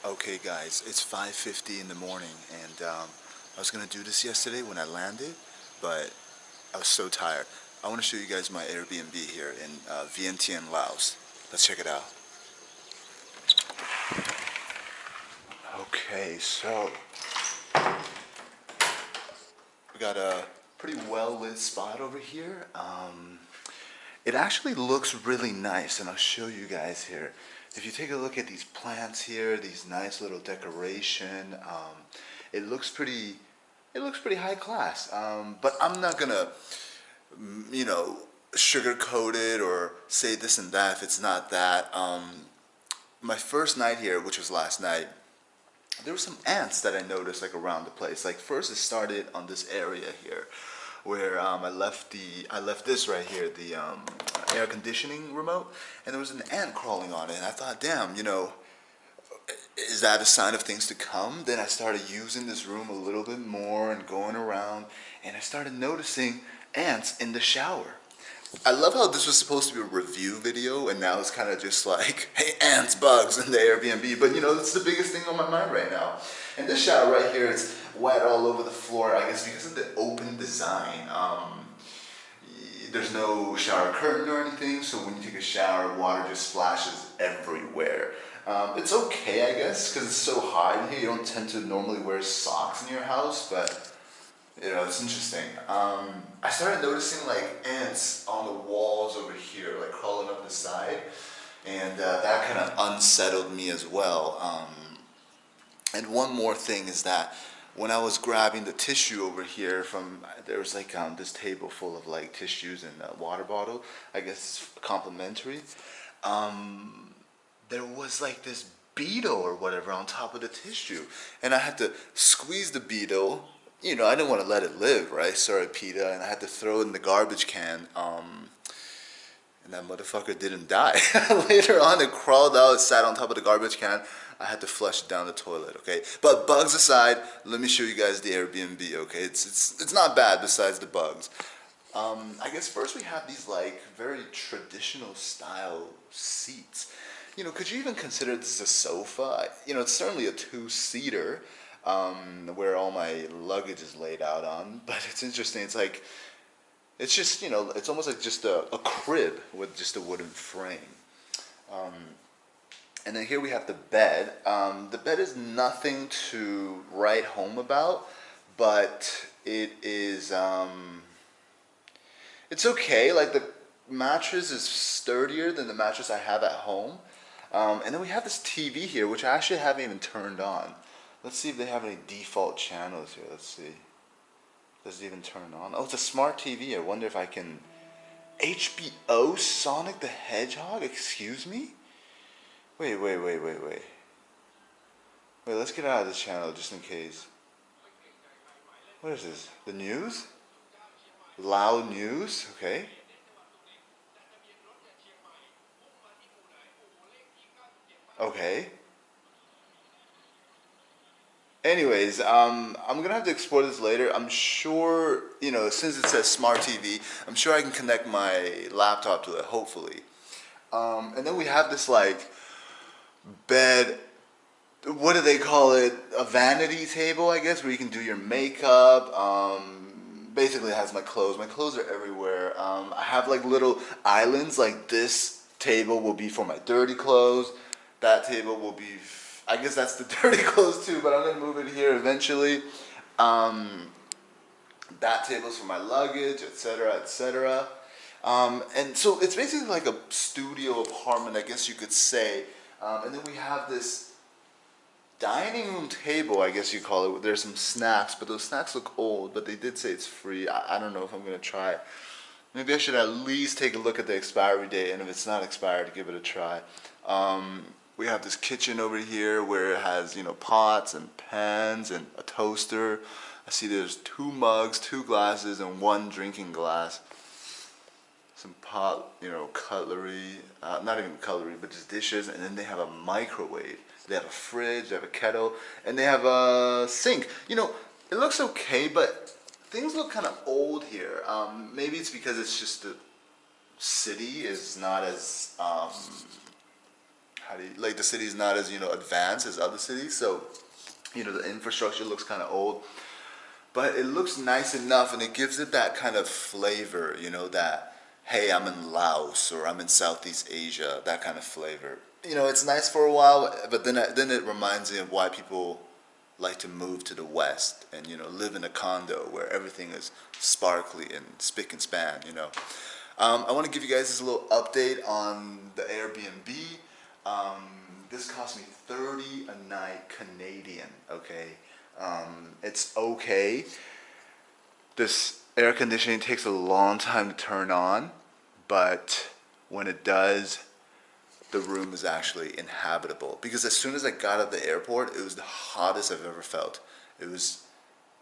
Okay guys, it's 5:50 in the morning and I was gonna do this yesterday when I landed, but I was so tired. I want to show you guys my Airbnb here in Vientiane, Laos. Let's check it out. Okay, so we got a pretty well lit spot over here. It actually looks really nice and I'll show you guys here. If you take a look at these plants here, these nice little decoration, it looks pretty it looks pretty high class. But I'm not gonna, you know, sugarcoat it or say this and that if it's not that. My first night here, which was last night, there were some ants that I noticed like around the place. Like first it started on this area here where I left this right here, the air conditioning remote, and there was an ant crawling on it, and I thought, damn, is that a sign of things to come? Then I started using this room a little bit more and going around, and I started noticing ants in the shower. I love how this was supposed to be a review video, and now it's kind of just like, hey, ants, bugs in the Airbnb. But it's the biggest thing on my mind right now. And this shower right here, it's wet all over the floor, I guess because of the open design. There's no shower curtain or anything, so when you take a shower, water just splashes everywhere. It's okay, I guess, because it's so hot in here. You don't tend to normally wear socks in your house, but it's interesting. I started noticing like ants on the walls over here, like crawling up the side, and that kind of unsettled me as well. And one more thing is that when I was grabbing the tissue over here there was like this table full of like tissues and a water bottle. I guess it's complimentary. There was like this beetle or whatever on top of the tissue, and I had to squeeze the beetle. I didn't want to let it live, right? Sorry, PETA, and I had to throw it in the garbage can. And that motherfucker didn't die. Later on, it crawled out, it sat on top of the garbage can. I had to flush it down the toilet, okay? But bugs aside, let me show you guys the Airbnb, okay? It's not bad besides the bugs. I guess first we have these like very traditional style seats. Could you even consider this a sofa? It's certainly a two-seater where all my luggage is laid out on. But it's interesting. It's like, it's just, it's almost like just a crib with just a wooden frame. And then here we have the bed. The bed is nothing to write home about, but it is, it's okay. Like the mattress is sturdier than the mattress I have at home. And then we have this TV here, which I actually haven't even turned on. Let's see if they have any default channels here. Let's see. Does it even turn on? Oh, it's a smart TV. I wonder if I can... HBO Sonic the Hedgehog? Excuse me? Wait. Wait, let's get out of this channel just in case. What is this? The news? Loud news? Okay. Okay. Anyways, I'm gonna have to explore this later. I'm sure, since it says smart TV, I'm sure I can connect my laptop to it, hopefully. And then we have this like bed, what do they call it? A vanity table, I guess, where you can do your makeup. Basically it has my clothes. My clothes are everywhere. I have like little islands, like this table will be for my dirty clothes. That table will be, I guess that's the dirty clothes too, but I'm gonna move it here eventually. That table's for my luggage, etc., etc. And so it's basically like a studio apartment, I guess you could say. And then we have this dining room table, I guess you call it. There's some snacks, but those snacks look old, but they did say it's free. I don't know if I'm gonna try it. Maybe I should at least take a look at the expiry date, and if it's not expired, give it a try. We have this kitchen over here where it has, pots and pans and a toaster. I see there's 2 mugs, 2 glasses, and 1 drinking glass. Some pot, cutlery, not even cutlery, but just dishes, and then they have a microwave. They have a fridge, they have a kettle, and they have a sink. It looks okay, but things look kind of old here. Maybe it's because it's just the city is not as, how like the city's not as, advanced as other cities, so the infrastructure looks kind of old, but it looks nice enough, and it gives it that kind of flavor, that, hey, I'm in Laos or I'm in Southeast Asia, that kind of flavor. It's nice for a while, but then it reminds me of why people like to move to the West and live in a condo where everything is sparkly and spick and span. I want to give you guys this little update on the Airbnb. This cost me 30 a night Canadian. Okay, it's okay. This air conditioning takes a long time to turn on, but when it does, the room is actually inhabitable. Because as soon as I got out of the airport, it was the hottest I've ever felt. It was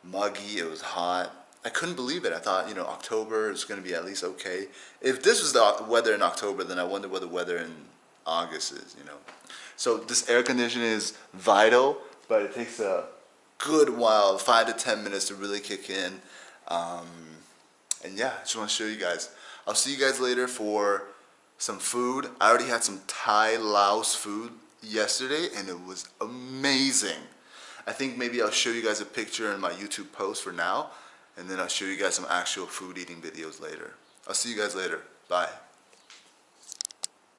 muggy, it was hot. I couldn't believe it. I thought, October is going to be at least okay. If this was the weather in October, then I wonder what the weather in August is. So this air conditioning is vital, but it takes a good while, 5 to 10 minutes to really kick in. And yeah, I just want to show you guys. I'll see you guys later for some food. I already had some Thai Laos food yesterday, and it was amazing. I think maybe I'll show you guys a picture in my YouTube post for now, and then I'll show you guys some actual food eating videos later. I'll see you guys later. Bye.